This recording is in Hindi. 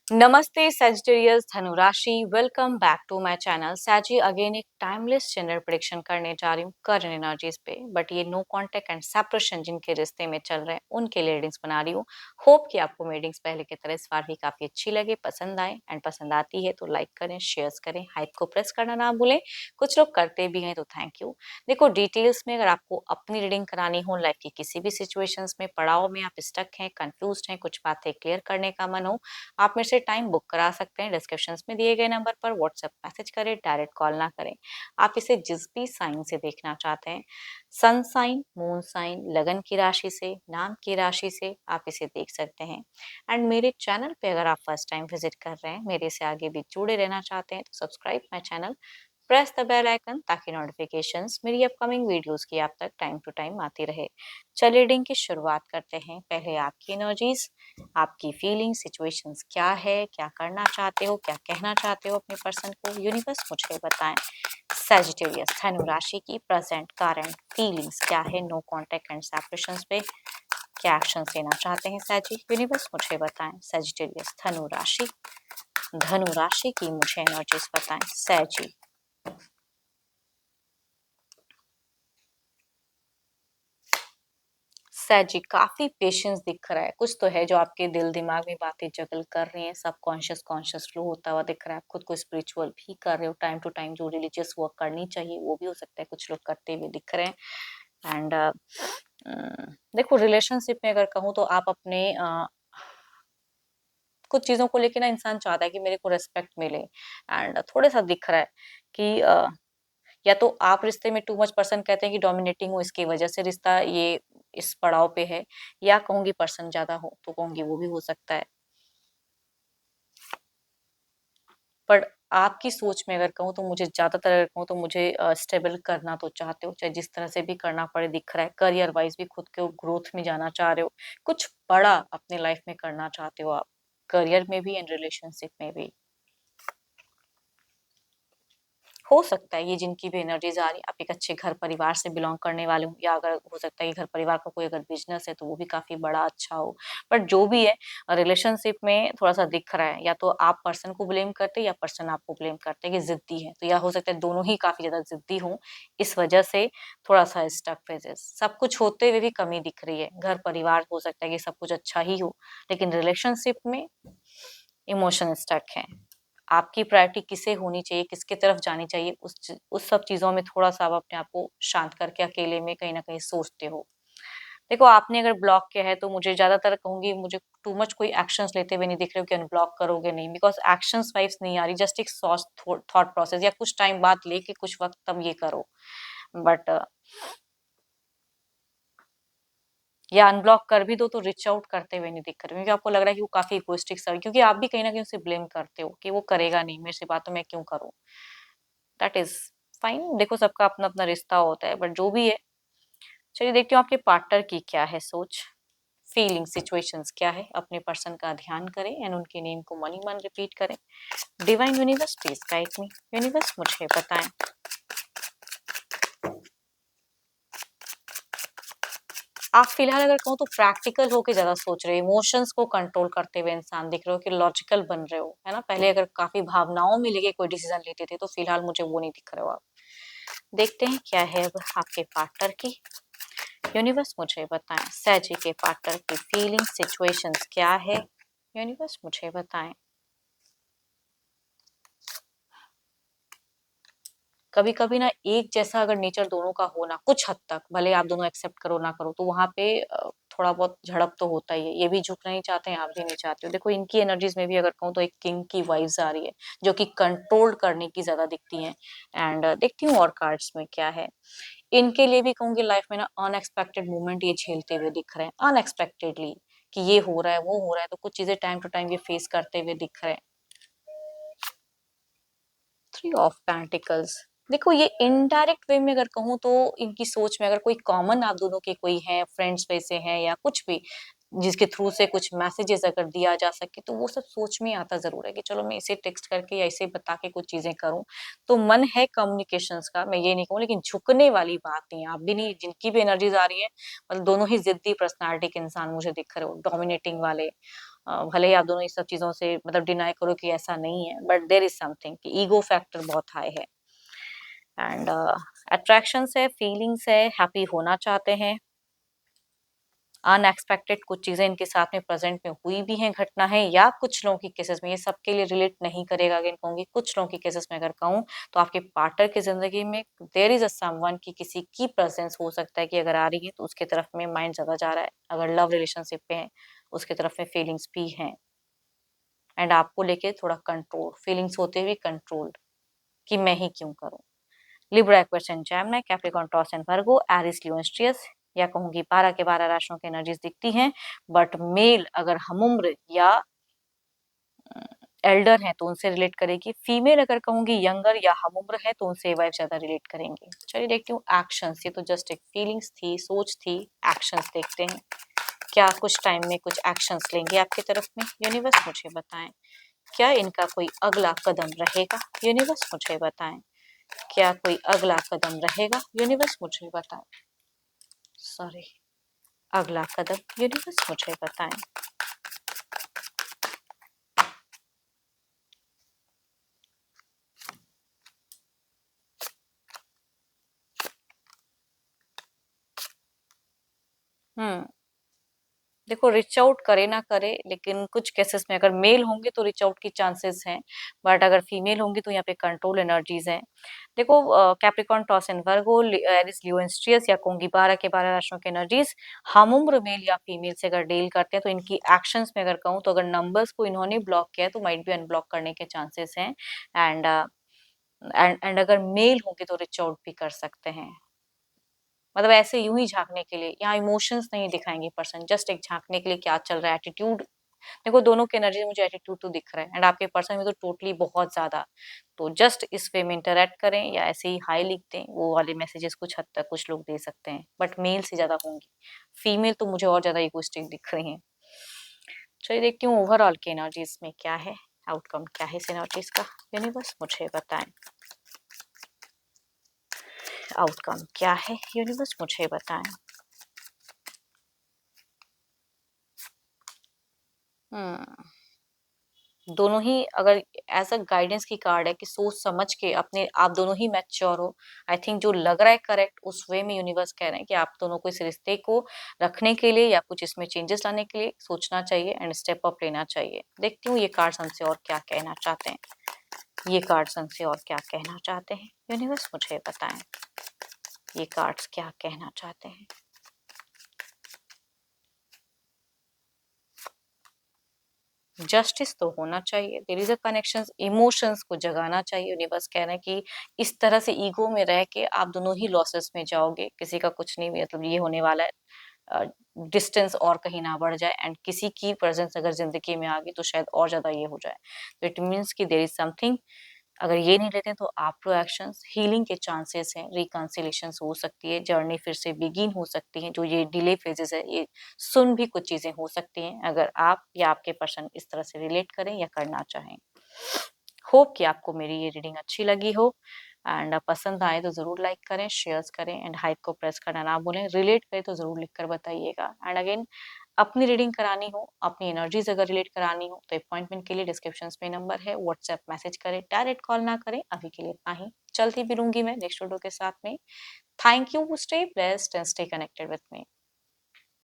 नमस्ते सजिटेरियस धनुराशि welcome back to my channel सैजी अगेन एक टाइमलेस जेंडर प्रेडिक्शन करने जा रही हूँ करंट एनर्जीज पे बट ये नो कांटेक्ट एंड सेपरेशन जिनके रिश्ते में चल रहे हैं उनके लिए रीडिंग्स बना रही हूँ। होप कि आपको रीडिंग्स पहले की तरह इस बार भी काफी अच्छी लगे, पसंद आए एंड पसंद आती है तो लाइक करें, शेयर करें, हाइप को प्रेस करना ना भूलें। कुछ लोग करते भी हैं तो थैंक यू। देखो डिटेल्स में अगर आपको अपनी रीडिंग करानी हो, लाइफ की किसी भी सिचुएशंस में पड़ाव में आप स्टक हैं, कंफ्यूज हैं, कुछ बातें क्लियर करने का मन हो, आप मेरे से टाइम बुक करा सकते हैं। डिस्क्रिप्शन में दिए गए नंबर पर व्हाट्सएप मैसेज करें, डायरेक्ट कॉल ना करें। आप इसे जिस भी साइन से देखना चाहते हैं, सन साइन, मून साइन, लगन की राशि से, नाम की राशि से आप इसे देख सकते हैं। एंड मेरे चैनल पे अगर आप फर्स्ट टाइम विजिट कर रहे हैं, मेरे से आगे भी जुड़े रहना चाहते हैं तो subscribe my channel, press the bell icon ताकि नोटिफिकेशंस मेरी अपकमिंग वीडियोस की आप तक टाइम टू टाइम आती रहे। चलिए रीडिंग की शुरुआत करते हैं। पहले आपकी एनर्जीज, आपकी फीलिंग सिचुएशंस क्या है, क्या करना चाहते हो, क्या कहना चाहते हो अपने पर्सन को, यूनिवर्स मुझे बताएं। सजिटेरियस धनु राशि की प्रेजेंट करंट फीलिंग्स क्या है, नो कांटेक्ट एंड सेपरेशंस पे क्या एक्शन लेना चाहते हैं सैजी, यूनिवर्स मुझे बताएं। सजिटेरियस धनु राशि की मुझे एनर्जीज बताएं सैजी। सैजी काफी पेशेंस दिख रहा है, कुछ तो है जो आपके दिल दिमाग में बातें जगल कर रही हैं, सब कॉन्शियस फ्लो होता हुआ दिख रहा है। आप खुद को स्पिरिचुअल भी कर रहे हो, टाइम टू टाइम जो रिलीजियस वर्क करनी चाहिए वो भी हो सकता है कुछ लोग करते हुए दिख रहे हैं। एंड देखो रिलेशनशिप में अगर कहूँ तो आप अपने कुछ चीजों को लेके ना इंसान चाहता है कि मेरे को रेस्पेक्ट मिले, एंड थोड़ा सा दिख रहा है कि या तो आप रिश्ते में टू मच, पर्सन कहते हैं कि डोमिनेटिंग हो, इसकी वजह से रिश्ता ये इस पड़ाव पे है, या कहूंगी पर्सन ज्यादा हो तो कहूंगी वो भी हो सकता है। पर आपकी सोच में अगर कहूँ तो मुझे ज्यादातर अगर कहूँ तो मुझे स्टेबल करना तो चाहते हो, चाहे जिस तरह से भी करना पड़े दिख रहा है। करियर वाइज भी खुद के ग्रोथ में जाना चाह रहे हो, कुछ बड़ा अपने लाइफ में करना चाहते हो आप, करियर में भी एंड रिलेशनशिप में भी। हो सकता है ये जिनकी भी एनर्जीज आ रही है, आप एक अच्छे घर परिवार से बिलोंग करने वाले हो, या अगर हो सकता है कि घर परिवार का कोई अगर बिजनेस है तो वो भी काफी बड़ा अच्छा हो। बट जो भी है, रिलेशनशिप में थोड़ा सा दिख रहा है, या तो आप पर्सन को ब्लेम करते हैं या पर्सन आपको ब्लेम करते हैं कि जिद्दी है, तो या हो सकता है दोनों ही काफी ज्यादा जिद्दी हों, इस वजह से थोड़ा सा स्टक फेजेस। सब कुछ होते हुए भी कमी दिख रही है। घर परिवार हो सकता है कि सब कुछ अच्छा ही हो, लेकिन रिलेशनशिप में इमोशन स्टक है। आपकी प्रायोरिटी किसे होनी चाहिए, किसकी तरफ जानी चाहिए, उस सब चीजों में थोड़ा सा आप अपने आप को शांत करके अकेले में कहीं ना कहीं सोचते हो। देखो आपने अगर ब्लॉक किया है तो मुझे ज्यादातर कहूंगी, मुझे टू मच कोई एक्शंस लेते हुए नहीं दिख रहे हो कि अनब्लॉक करोगे, नहीं, बिकॉज एक्शंस वाइब्स नहीं आ रही, जस्ट एक थॉट प्रोसेस, या कुछ टाइम बाद लेके कुछ वक्त तब ये करो। बट या अनब्लॉक कर भी दो तो रीच आउट करते हुए नहीं दिख रहे, क्योंकि आपको लग रहा है कि वो काफी इगोइस्टिक सा है, क्योंकि आप भी कहीं ना कहीं उसे ब्लेम करते हो कि वो करेगा नहीं मेरे से बात, तो मैं क्यों करूं। That is fine. देखो सबका अपना अपना रिश्ता होता है, बट जो भी है, चलिए देखती हूँ आपके पार्टनर की क्या है सोच, फीलिंग, सिचुएशंस क्या है। अपने पर्सन का ध्यान करें एंड उनके नेम को मनी मन रिपीट करें। Divine universe please guide me, universe मुझे बताएं। आप फिलहाल अगर कहूँ तो प्रैक्टिकल होके ज्यादा सोच रहे हो, इमोशंस को कंट्रोल करते हुए इंसान दिख रहे हो कि लॉजिकल बन रहे हो, है ना। पहले अगर काफी भावनाओं में लेके कोई डिसीजन लेते थे, तो फिलहाल मुझे वो नहीं दिख रहे हो आप। देखते हैं क्या है अब आपके पार्टनर की, यूनिवर्स मुझे बताएं। सैजी के पार्टनर की फीलिंग सिचुएशंस क्या है, यूनिवर्स मुझे बताएं। कभी कभी ना एक जैसा अगर नेचर दोनों का हो ना, कुछ हद तक भले आप दोनों एक्सेप्ट करो ना करो, तो वहां पे थोड़ा बहुत झड़प तो होता ही है। ये भी झुकना नहीं चाहते हैं, आप भी नहीं चाहते हो। देखो इनकी एनर्जीज में भी अगर कहूँ तो एक किंग की वाइब्स आ रही है, जो कि कंट्रोल करने की ज्यादा दिखती हैं। एंड देखती हूँ और कार्ड्स में क्या है। इनके लिए भी कहूंगी लाइफ में ना अनएक्सपेक्टेड मोमेंट ये झेलते हुए दिख रहे हैं, अनएक्सपेक्टेडली, कि ये हो रहा है वो हो रहा है, तो कुछ चीजें टाइम टू टाइम ये फेस करते हुए दिख रहे हैं। थ्री ऑफ पेंटिकल्स, देखो ये इनडायरेक्ट वे में अगर कहूँ तो इनकी सोच में अगर कोई कॉमन आप दोनों के कोई है, फ्रेंड्स वैसे हैं या कुछ भी, जिसके थ्रू से कुछ मैसेजेस अगर दिया जा सके, तो वो सब सोच में आता जरूर है कि चलो मैं इसे टेक्स्ट करके या इसे बता के कुछ चीजें करूं। तो मन है कम्युनिकेशंस का, मैं ये नहीं कहूँ, लेकिन झुकने वाली बात नहीं है। आप भी नहीं, जिनकी भी एनर्जीज आ रही है, मतलब दोनों ही जिद्दी पर्सनालिटी के इंसान मुझे दिख रहे हो, डोमिनेटिंग वाले, भले ही आप दोनों इस सब चीजों से मतलब डिनाई करो कि ऐसा नहीं है, बट देयर इज समथिंग कि ईगो फैक्टर बहुत हाई है। एंड अट्रैक्शंस है, फीलिंग्स है, हैप्पी होना चाहते हैं। अनएक्सपेक्टेड कुछ चीजें इनके साथ में प्रेजेंट में हुई भी हैं, घटना है, या कुछ लोगों की केसेस में, ये सबके लिए रिलेट नहीं करेगा, अगेन कहूंगी कुछ लोगों की केसेस में अगर कहूँ तो आपके पार्टनर की जिंदगी में देयर इज अ समवन की किसी की प्रेजेंस हो सकता है कि अगर आ रही है तो उसके तरफ में माइंड ज्यादा जा रहा है, अगर लव रिलेशनशिप पे है उसके तरफ में फीलिंग्स भी हैं। एंड आपको लेके थोड़ा कंट्रोल, फीलिंग्स होते हुए कंट्रोल कि मैं ही क्यों करूं। Libra, Aquarius and Gemini, Capricorn, Taurus and Virgo, Aries, Leo and Sagittarius, या कहूंगी 12 के 12 राशियों की एनर्जीज दिखती हैं, बट मेल अगर हमउम्र या एल्डर हैं तो उनसे रिलेट करेगी, फीमेल अगर कहूंगी यंगर या हमउम्र है तो उनसे वाइफ ज्यादा रिलेट करेंगे। चलिए देखती हूँ एक्शंस, ये तो जस्ट एक फीलिंग्स थी, सोच थी, एक्शंस देखते हैं क्या कुछ टाइम में कुछ एक्शंस लेंगे आपकी तरफ में। यूनिवर्स मुझे बताएं क्या इनका कोई अगला कदम रहेगा। यूनिवर्स मुझे बताएं क्या कोई अगला कदम रहेगा। यूनिवर्स मुझे बताएं, सॉरी, अगला कदम यूनिवर्स मुझे बताएं। हम्म, देखो रिच आउट करे ना करे, लेकिन कुछ केसेस में अगर मेल होंगे तो रिच आउट की चांसेस हैं, बट अगर फीमेल होंगी तो यहाँ पे कंट्रोल एनर्जीज हैं। देखो Capricorn, Taurus and Virgo, Aries, Leo and Sagittarius, या कहूंगी 12 के 12 राशियों की एनर्जीज हम उम्र मेल या फीमेल से अगर डील करते हैं तो इनकी एक्शंस में अगर कहूँ तो अगर नंबर्स को इन्होंने ब्लॉक किया है तो माइट भी अनब्लॉक करने के चांसेस हैं। एंड एंड अगर मेल होंगे तो रिच आउट भी कर सकते हैं, मतलब ऐसे यूं ही झांकने के लिए, यहाँ इमोशंस नहीं दिखाएंगे पर्सन, जस्ट एक झांकने के लिए क्या चल रहा है, एटीट्यूड। देखो दोनों की एनर्जी मुझे एटीट्यूड तो दिख रहा है, एंड आपके पर्सन में तो टोटली बहुत ज्यादा। तो जस्ट इस वे में इंटरेक्ट करें या ऐसे ही हाई लिख दें, वो वाले मैसेजेस कुछ हद तक कुछ लोग दे सकते हैं, बट मेल से ज्यादा होंगी। फीमेल तो मुझे और ज्यादा इगोइस्टिक दिख रही है। चलिए देखती हूँ ओवरऑल की एनर्जीज में क्या है, आउटकम क्या है इस एनर्जीज का। यूनिवर्स मुझे बताएं आउटकम क्या है। यूनिवर्स मुझे बताएं। हम्म, दोनों ही अगर एज अ गाइडेंस की कार्ड है कि सोच समझ के अपने आप दोनों ही मैच्योर हो। आई थिंक जो लग रहा है करेक्ट उस वे में यूनिवर्स कह रहे हैं कि आप दोनों को इस रिश्ते को रखने के लिए या कुछ इसमें चेंजेस लाने के लिए सोचना चाहिए एंड स्टेप अप लेना चाहिए। देखती हूँ ये कार्ड्स हमसे और क्या कहना चाहते हैं, ये कार्ड्स हमसे और क्या कहना चाहते हैं। यूनिवर्स मुझे बताएं ये कार्ड्स क्या कहना चाहते हैं। जस्टिस तो होना चाहिए, there is a connection, emotions को जगाना चाहिए। यूनिवर्स कह रहे हैं कि इस तरह से ईगो में रह के आप दोनों ही लॉसेस में जाओगे, किसी का कुछ नहीं, मतलब ये होने वाला है डिस्टेंस और कहीं ना बढ़ जाए, एंड किसी की प्रेजेंस अगर जिंदगी में आ गई तो शायद और ज्यादा ये हो जाए। तो इट मीन्स कि देयर इज समथिंग, अगर ये नहीं लेते तो आफ्टर एक्शंस हीलिंग के चांसेस हैं, रिकंसिलेशन हो सकती है, जर्नी फिर से बिगिन हो सकती है। जो ये डिले फेजेस है ये सुन भी कुछ चीजें हो सकती हैं अगर आप या आपके पर्सन इस तरह से रिलेट करें या करना चाहें। होप कि आपको मेरी ये रीडिंग अच्छी लगी हो, एंड पसंद आए तो जरूर लाइक करें, शेयर्स करें, एंड हाइप को प्रेस करना ना भूलें। रिलेट करें तो जरूर लिखकर बताइएगा। एंड अगेन अपनी रीडिंग करानी हो, अपनी एनर्जीज अगर रिलेट करानी हो तो अपॉइंटमेंट के लिए डिस्क्रिप्शन में नंबर है, व्हाट्सएप मैसेज करें, डायरेक्ट कॉल ना करें। अभी के लिए इतना ही, चलती भी रहूंगी मैं नेक्स्ट वीडियो के साथ में। Thank you, stay blessed and stay connected with me.